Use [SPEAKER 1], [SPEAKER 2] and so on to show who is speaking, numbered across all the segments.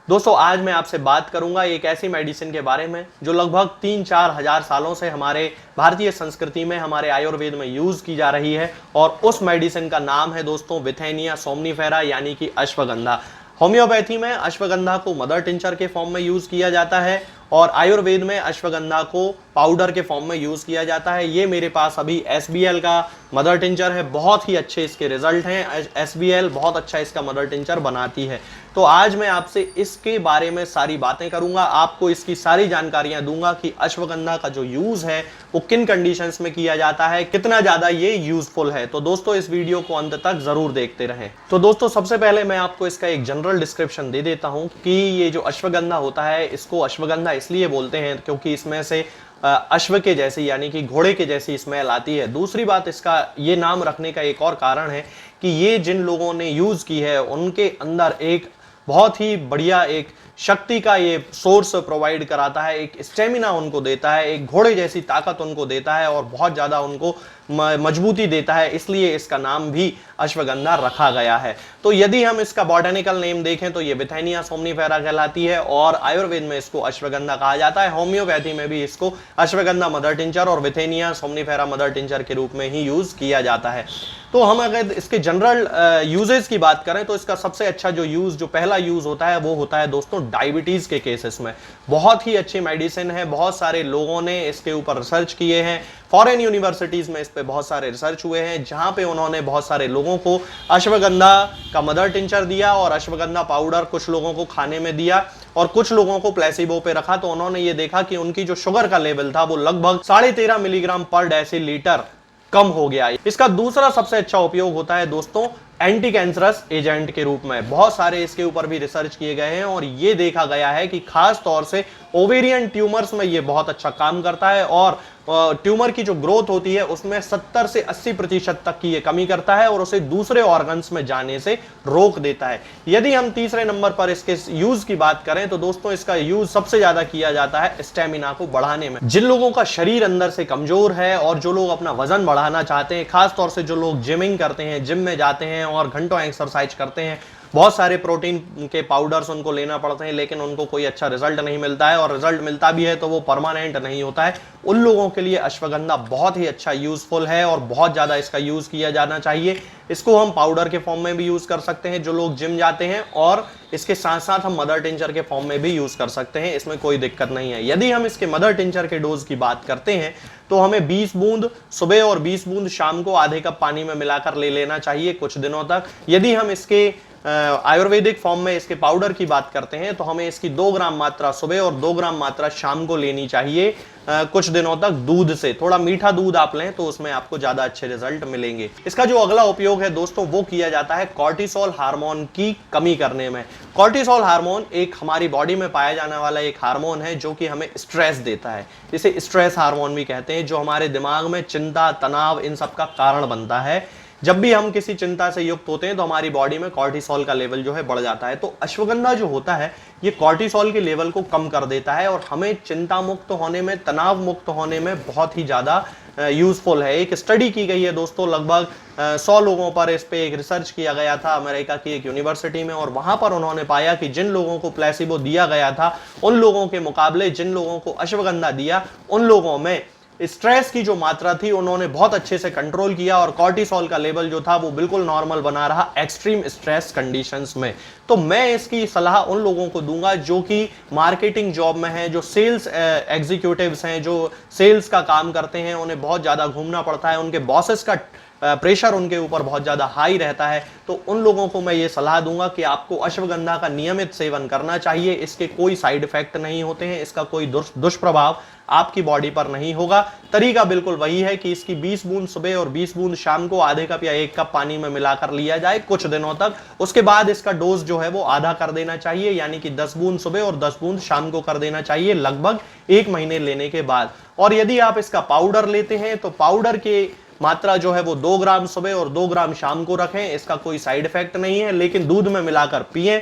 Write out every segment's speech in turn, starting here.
[SPEAKER 1] दोस्तों आज मैं आपसे बात करूंगा एक ऐसी मेडिसिन के बारे में जो लगभग 3-4 हजार सालों से हमारे भारतीय संस्कृति में, हमारे आयुर्वेद में यूज की जा रही है। और उस मेडिसिन का नाम है दोस्तों विथेनिया सोमनीफेरा यानी कि अश्वगंधा। होम्योपैथी में अश्वगंधा को मदर टिंचर के फॉर्म में यूज किया जाता है और आयुर्वेद में अश्वगंधा को पाउडर के फॉर्म में यूज किया जाता है। ये मेरे पास अभी SBL का मदर टिंचर है, बहुत ही अच्छे इसके रिजल्ट हैं। SBL बहुत अच्छा इसका मदर टिंचर बनाती है। तो आज मैं आपसे इसके बारे में सारी बातें करूंगा, आपको इसकी सारी जानकारियां दूंगा कि अश्वगंधा का जो यूज है वो किन कंडीशंस में किया जाता है, कितना ज्यादा ये यूजफुल है। तो दोस्तों इस वीडियो को अंत तक जरूर देखते रहें। तो दोस्तों सबसे पहले मैं आपको इसका एक जनरल डिस्क्रिप्शन दे देता हूं कि ये जो अश्वगंधा होता है इसको अश्वगंधा इसलिए बोलते हैं क्योंकि इसमें से अश्व के जैसी यानी कि घोड़े के जैसी स्मेल आती है। दूसरी बात, इसका ये नाम रखने का एक और कारण है कि ये जिन लोगों ने यूज की है उनके अंदर एक बहुत ही बढ़िया एक शक्ति का ये सोर्स प्रोवाइड कराता है, एक स्टेमिना उनको देता है, एक घोड़े जैसी ताकत उनको देता है और बहुत ज्यादा उनको मजबूती देता है। इसलिए इसका नाम भी अश्वगंधा रखा गया है। तो यदि हम इसका बॉटनिकल नेम देखें तो ये विथेनिया सोमनीफेरा कहलाती है और आयुर्वेद में इसको अश्वगंधा कहा जाता है। होम्योपैथी में भी इसको अश्वगंधा मदर टिंचर और विथेनिया सोमनीफेरा मदर टिंचर के रूप में ही यूज किया जाता है। तो हम अगर इसके जनरल यूजेस की बात करें तो इसका सबसे अच्छा जो पहला यूज होता है वो होता है दोस्तों डायबिटीज के केसेस में। बहुत ही अच्छी मेडिसिन है, बहुत सारे लोगों ने इसके ऊपर रिसर्च किए हैं। फॉरेन यूनिवर्सिटीज में इस पे बहुत सारे रिसर्च हुए हैं जहां पे उन्होंने बहुत सारे लोगों को अश्वगंधा का मदर टिंचर दिया और अश्वगंधा पाउडर कुछ लोगों को खाने में दिया और कुछ लोगों को प्लेसिबो पे रखा। तो उन्होंने ये देखा कि उनकी जो शुगर का लेवल था वो लगभग 13.5 मिलीग्राम पर डेसीलीटर कम हो गया। इसका दूसरा सबसे अच्छा उपयोग होता है दोस्तों एंटी कैंसरस एजेंट के रूप में। बहुत सारे इसके ऊपर भी रिसर्च किए गए हैं और ये देखा गया है कि खास तौर से ओवेरियन ट्यूमर्स में ये बहुत अच्छा काम करता है और ट्यूमर की जो ग्रोथ होती है उसमें 70 से 80% तक की ये कमी करता है और उसे दूसरे ऑर्गन्स में जाने से रोक देता है। यदि हम तीसरे नंबर पर इसके यूज की बात करें तो दोस्तों इसका यूज सबसे ज्यादा किया जाता है स्टेमिना को बढ़ाने में। जिन लोगों का शरीर अंदर से कमजोर है और जो लोग अपना वजन बढ़ाना चाहते हैं, खासतौर से जो लोग जिमिंग करते हैं, जिम में जाते हैं और घंटों एक्सरसाइज करते हैं, बहुत सारे प्रोटीन के पाउडर्स उनको लेना पड़ते हैं लेकिन उनको कोई अच्छा रिजल्ट नहीं मिलता है और रिजल्ट मिलता भी है तो वो परमानेंट नहीं होता है। उन लोगों के लिए अश्वगंधा बहुत ही अच्छा यूजफुल है और बहुत ज्यादा इसका यूज किया जाना चाहिए। इसको हम पाउडर के फॉर्म में भी यूज कर सकते हैं जो लोग जिम जाते हैं और इसके साथ साथ हम मदर टिंचर के फॉर्म में भी यूज कर सकते हैं, इसमें कोई दिक्कत नहीं है। यदि हम इसके मदर टिंचर के डोज की बात करते हैं तो हमें 20 बूंद सुबह और 20 बूंद शाम को आधे कप पानी में मिलाकर ले लेना चाहिए कुछ दिनों तक। यदि हम इसके आयुर्वेदिक फॉर्म में इसके पाउडर की बात करते हैं तो हमें इसकी 2 ग्राम मात्रा सुबह और 2 ग्राम मात्रा शाम को लेनी चाहिए कुछ दिनों तक दूध से। थोड़ा मीठा दूध आप लें तो उसमें आपको ज्यादा अच्छे रिजल्ट मिलेंगे। इसका जो अगला उपयोग है दोस्तों वो किया जाता है कॉर्टिसोल हार्मोन की कमी करने में। कॉर्टिसोल हार्मोन एक हमारी बॉडी में पाया जाने वाला एक हार्मोन है जो कि हमें स्ट्रेस देता है, जिसे स्ट्रेस हार्मोन भी कहते हैं, जो हमारे दिमाग में चिंता, तनाव, इन सब का कारण बनता है। जब भी हम किसी चिंता से युक्त होते हैं तो हमारी बॉडी में कॉर्टिसोल का लेवल जो है बढ़ जाता है। तो अश्वगंधा जो होता है ये कॉर्टिसोल के लेवल को कम कर देता है और हमें चिंता मुक्त होने में, तनाव मुक्त होने में बहुत ही ज्यादा यूजफुल है। एक स्टडी की गई है दोस्तों, लगभग 100 लोगों पर इस पे एक रिसर्च किया गया था अमेरिका की एक यूनिवर्सिटी में और वहां पर उन्होंने पाया कि जिन लोगों को प्लेसिबो दिया गया था उन लोगों के मुकाबले जिन लोगों को अश्वगंधा दिया उन लोगों में स्ट्रेस की जो मात्रा थी उन्होंने बहुत अच्छे से कंट्रोल किया और कॉर्टिसोल का लेवल जो था वो बिल्कुल नॉर्मल बना रहा एक्सट्रीम स्ट्रेस कंडीशंस में। तो मैं इसकी सलाह उन लोगों को दूंगा जो कि मार्केटिंग जॉब में हैं, जो सेल्स एग्जीक्यूटिव्स हैं, जो सेल्स का काम करते हैं, उन्हें बहुत ज्यादा घूमना पड़ता है, उनके बॉसेस का प्रेशर उनके ऊपर बहुत ज्यादा हाई रहता है। तो उन लोगों को मैं ये सलाह दूंगा कि आपको अश्वगंधा का नियमित सेवन करना चाहिए। इसके कोई साइड इफेक्ट नहीं होते हैं, इसका कोई दुष्प्रभाव आपकी बॉडी पर नहीं होगा। तरीका बिल्कुल वही है कि इसकी 20 बूंद सुबह और 20 बूंद शाम को आधे कप या 1 कप पानी में मिलाकर लिया जाए कुछ दिनों तक। उसके बाद इसका डोज जो है वो आधा कर देना चाहिए, यानी कि 10 बूंद सुबह और 10 बूंद शाम को कर देना चाहिए लगभग 1 महीने लेने के बाद। और यदि आप इसका पाउडर लेते हैं तो पाउडर के मात्रा जो है वो 2 ग्राम सुबह और 2 ग्राम शाम को रखें। इसका कोई साइड इफेक्ट नहीं है, लेकिन दूध में मिलाकर पिएं।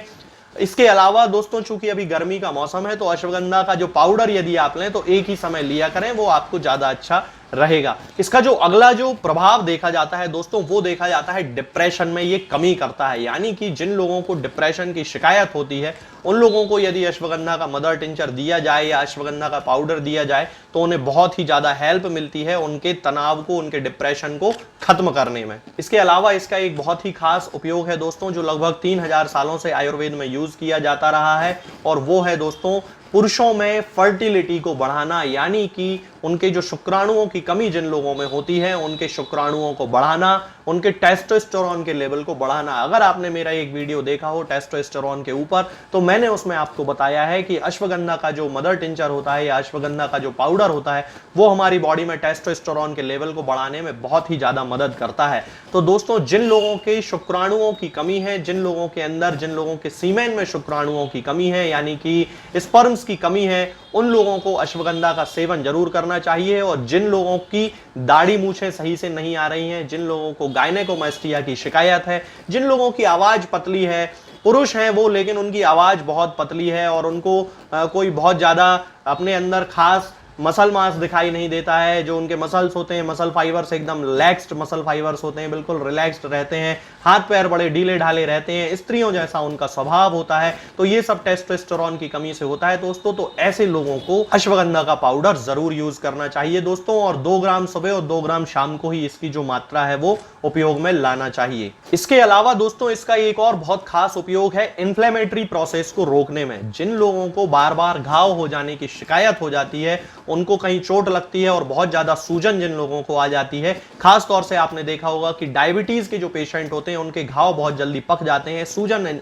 [SPEAKER 1] इसके अलावा दोस्तों चूंकि अभी गर्मी का मौसम है तो अश्वगंधा का जो पाउडर यदि आप लें तो एक ही समय लिया करें, वो आपको ज्यादा अच्छा रहेगा। इसका जो अगला जो प्रभाव देखा जाता है दोस्तों, वो देखा जाता है डिप्रेशन में ये कमी करता है। यानी कि जिन लोगों को डिप्रेशन की शिकायत होती है उन लोगों को यदि अश्वगंधा का मदर टिंचर दिया जाए या अश्वगंधा का पाउडर दिया जाए तो उन्हें बहुत ही ज्यादा हेल्प मिलती है उनके तनाव को, उनके डिप्रेशन को खत्म करने में। इसके अलावा इसका एक बहुत ही खास उपयोग है दोस्तों जो लगभग 3000 सालों से आयुर्वेद में यूज किया जाता रहा है, और वो है दोस्तों पुरुषों में फर्टिलिटी को बढ़ाना। यानी कि उनके जो शुक्राणुओं की कमी जिन लोगों में होती है उनके शुक्राणुओं को बढ़ाना, उनके टेस्टोस्टेरोन के लेवल को बढ़ाना। अगर आपने मेरा एक वीडियो देखा हो टेस्टोस्टेरोन के ऊपर, तो मैंने उसमें आपको बताया है कि अश्वगंधा का जो मदर टिंचर होता है या अश्वगंधा का जो पाउडर होता है वो हमारी बॉडी में टेस्टोस्टेरोन के लेवल को बढ़ाने में बहुत ही ज्यादा मदद करता है। तो दोस्तों जिन लोगों के शुक्राणुओं की कमी है, जिन लोगों के अंदर, जिन लोगों के सीमेन में शुक्राणुओं की कमी है यानी कि स्पर्म्स की कमी है, उन लोगों को अश्वगंधा का सेवन जरूर करना चाहिए। और जिन लोगों की दाढ़ी मूछें सही से नहीं आ रही हैं, जिन लोगों को गायनेकोमास्टिया की शिकायत है, जिन लोगों की आवाज पतली है, पुरुष हैं वो लेकिन उनकी आवाज बहुत पतली है और उनको कोई बहुत ज्यादा अपने अंदर खास मसल मास दिखाई नहीं देता है, जो उनके मसल्स होते हैं मसल फाइबर्स एकदम रिलैक्स्ड मसल फाइबर्स होते हैं, बिल्कुल रिलैक्स्ड रहते हैं, हाथ पैर बड़े ढीले ढाले रहते हैं, स्त्रियों जैसा उनका स्वभाव होता है, तो ये सब टेस्टोस्टेरोन की कमी से होता है दोस्तों। तो ऐसे लोगों को अश्वगंधा का पाउडर जरूर यूज करना चाहिए दोस्तों, और 2 ग्राम सुबह और 2 ग्राम शाम को ही इसकी जो मात्रा है वो उपयोग में लाना चाहिए। इसके अलावा दोस्तों इसका एक और बहुत खास उपयोग है इन्फ्लेमेटरी प्रोसेस को रोकने में। जिन लोगों को बार बार घाव हो जाने की शिकायत हो जाती है, उनको कहीं चोट लगती है और बहुत ज्यादा सूजन जिन लोगों को आ जाती है, खास तौर से आपने देखा होगा कि डायबिटीज के जो पेशेंट होते हैं उनके घाव बहुत जल्दी पक जाते हैं, सूजन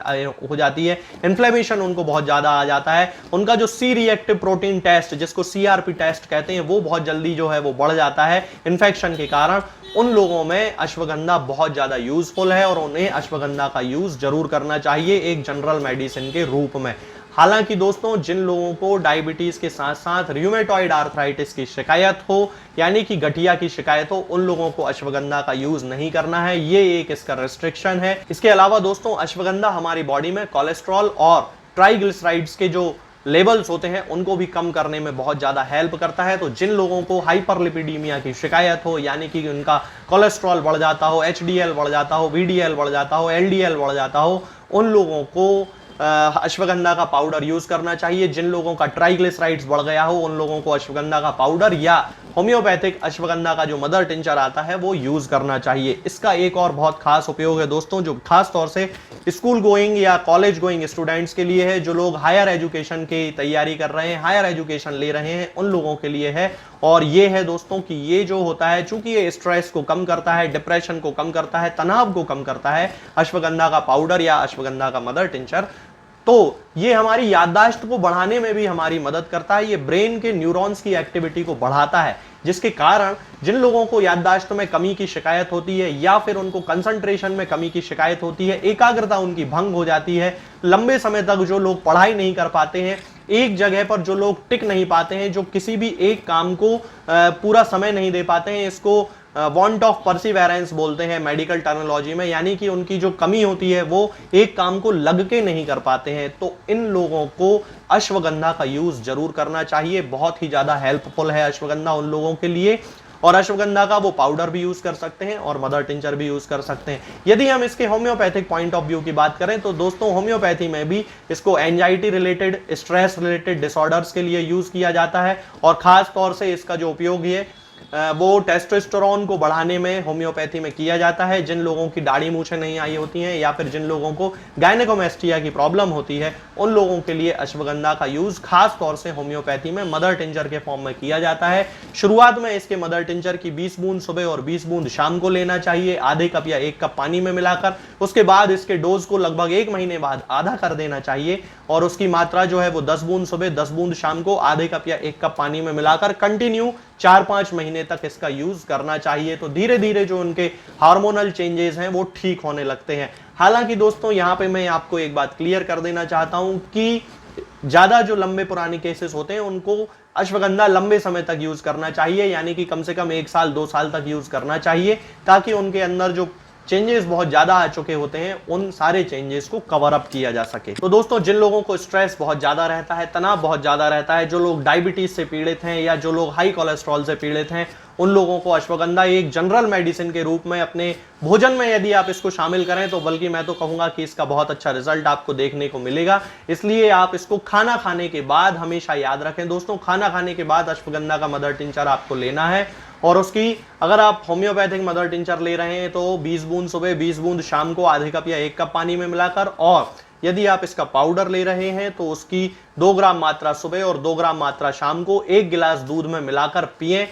[SPEAKER 1] हो जाती है, इन्फ्लेमेशन उनको बहुत ज्यादा आ जाता है, उनका जो सी रिएक्टिव प्रोटीन टेस्ट जिसको सीआरपी टेस्ट कहते हैं वो बहुत जल्दी जो है वो बढ़ जाता है इन्फेक्शन के कारण। उन लोगों में अश्वगंधा बहुत ज्यादा यूजफुल है और उन्हें अश्वगंधा का यूज जरूर करना चाहिए एक जनरल मेडिसिन के रूप में। हालांकि दोस्तों जिन लोगों को डायबिटीज के साथ साथ रूमेटॉइड आर्थराइटिस की शिकायत हो यानी कि गठिया की शिकायत हो, उन लोगों को अश्वगंधा का यूज नहीं करना है, ये एक इसका रेस्ट्रिक्शन है। इसके अलावा दोस्तों अश्वगंधा हमारी बॉडी में कोलेस्ट्रॉल और ट्राइग्लिसराइड्स के जो लेवल्स होते हैं उनको भी कम करने में बहुत ज्यादा हेल्प करता है। तो जिन लोगों को हाइपरलिपिडीमिया की शिकायत हो यानी कि उनका कोलेस्ट्रॉल बढ़ जाता हो, एचडीएल बढ़ जाता हो, वीडीएल बढ़ जाता हो, एलडीएल बढ़ जाता हो, उन लोगों को अश्वगंधा का पाउडर यूज करना चाहिए। जिन लोगों का ट्राइग्लिसराइड्स बढ़ गया हो उन लोगों को अश्वगंधा का पाउडर या होम्योपैथिक अश्वगंधा का जो मदर टिंचर आता है वो यूज करना चाहिए। इसका एक और बहुत खास उपयोग है दोस्तों जो खास तौर से स्कूल गोइंग या कॉलेज गोइंग स्टूडेंट्स के लिए है, जो लोग हायर एजुकेशन की तैयारी कर रहे हैं, हायर एजुकेशन ले रहे हैं, उन लोगों के लिए है। और ये है दोस्तों कि ये जो होता है चूंकि ये स्ट्रेस को कम करता है, डिप्रेशन को कम करता है, तनाव को कम करता है अश्वगंधा का पाउडर या अश्वगंधा का मदर टिंचर, तो ये हमारी याददाश्त को बढ़ाने में भी हमारी मदद करता है। ये ब्रेन के न्यूरॉन्स की एक्टिविटी को बढ़ाता है, जिसके कारण जिन लोगों को याददाश्त में कमी की शिकायत होती है या फिर उनको कंसंट्रेशन में कमी की शिकायत होती है, एकाग्रता उनकी भंग हो जाती है, लंबे समय तक जो लोग पढ़ाई नहीं कर पाते हैं, एक जगह पर जो लोग टिक नहीं पाते हैं, जो किसी भी एक काम को पूरा समय नहीं दे पाते हैं, इसको वांट ऑफ परसिवेरेंस बोलते हैं मेडिकल टर्मिनोलॉजी में, यानी कि उनकी जो कमी होती है वो एक काम को लग के नहीं कर पाते हैं, तो इन लोगों को अश्वगंधा का यूज जरूर करना चाहिए। बहुत ही ज्यादा हेल्पफुल है अश्वगंधा उन लोगों के लिए, और अश्वगंधा का वो पाउडर भी यूज कर सकते हैं और मदर टिंचर भी यूज कर सकते हैं। यदि हम इसके होम्योपैथिक पॉइंट ऑफ व्यू की बात करें तो दोस्तों होम्योपैथी में भी इसको anxiety related, stress related disorders के लिए यूज किया जाता है, और खास तौर से इसका जो उपयोग है वो टेस्टोस्टेरोन को बढ़ाने में होम्योपैथी में किया जाता है। जिन लोगों की दाढ़ी मूछें नहीं आई होती हैं या फिर जिन लोगों को गायनेकोमास्टिया की प्रॉब्लम होती है, उन लोगों के लिए अश्वगंधा का यूज खास तौर से होम्योपैथी में मदर टिंचर के फॉर्म में किया जाता है। शुरुआत में इसके मदर टिंचर की 20 बूंद सुबह और 20 बूंद शाम को लेना चाहिए, आधे कप या 1 कप पानी में मिलाकर। उसके बाद इसके डोज को लगभग 1 महीने बाद आधा कर देना चाहिए, और उसकी मात्रा जो है वो 10 बूंद सुबह 10 बूंद शाम को आधे कप या 1 कप पानी में मिलाकर कंटिन्यू 4-5 महीने तक इसका यूज करना चाहिए। तो धीरे धीरे जो उनके हार्मोनल चेंजेस हैं वो ठीक होने लगते हैं। हालांकि दोस्तों यहाँ पे मैं आपको एक बात क्लियर कर देना चाहता हूं कि ज्यादा जो लंबे पुराने केसेस होते हैं उनको अश्वगंधा लंबे समय तक यूज करना चाहिए, यानी कि कम से कम 1 साल 2 साल तक यूज करना चाहिए, ताकि उनके अंदर जो चेंजेस बहुत ज्यादा आ चुके होते हैं उन सारे चेंजेस को कवर अप किया जा सके। तो दोस्तों जिन लोगों को स्ट्रेस बहुत ज्यादा रहता है, तनाव बहुत ज्यादा रहता है, जो लोग डायबिटीज से पीड़ित हैं या जो लोग हाई कोलेस्ट्रॉल से पीड़ित हैं, उन लोगों को अश्वगंधा एक जनरल मेडिसिन के रूप में अपने भोजन में यदि आप इसको शामिल करें तो बल्कि मैं तो कहूंगा कि इसका बहुत अच्छा रिजल्ट आपको देखने को मिलेगा। इसलिए आप इसको खाना खाने के बाद हमेशा याद रखें दोस्तों, खाना खाने के बाद अश्वगंधा का मदर टिंचर आपको लेना है। और उसकी अगर आप होम्योपैथिक मदर टिंचर ले रहे हैं तो 20 बूंद सुबह 20 बूंद शाम को आधे कप या 1 कप पानी में मिलाकर, और यदि आप इसका पाउडर ले रहे हैं तो उसकी 2 ग्राम मात्रा सुबह और 2 ग्राम मात्रा शाम को 1 गिलास दूध में मिलाकर पिएं।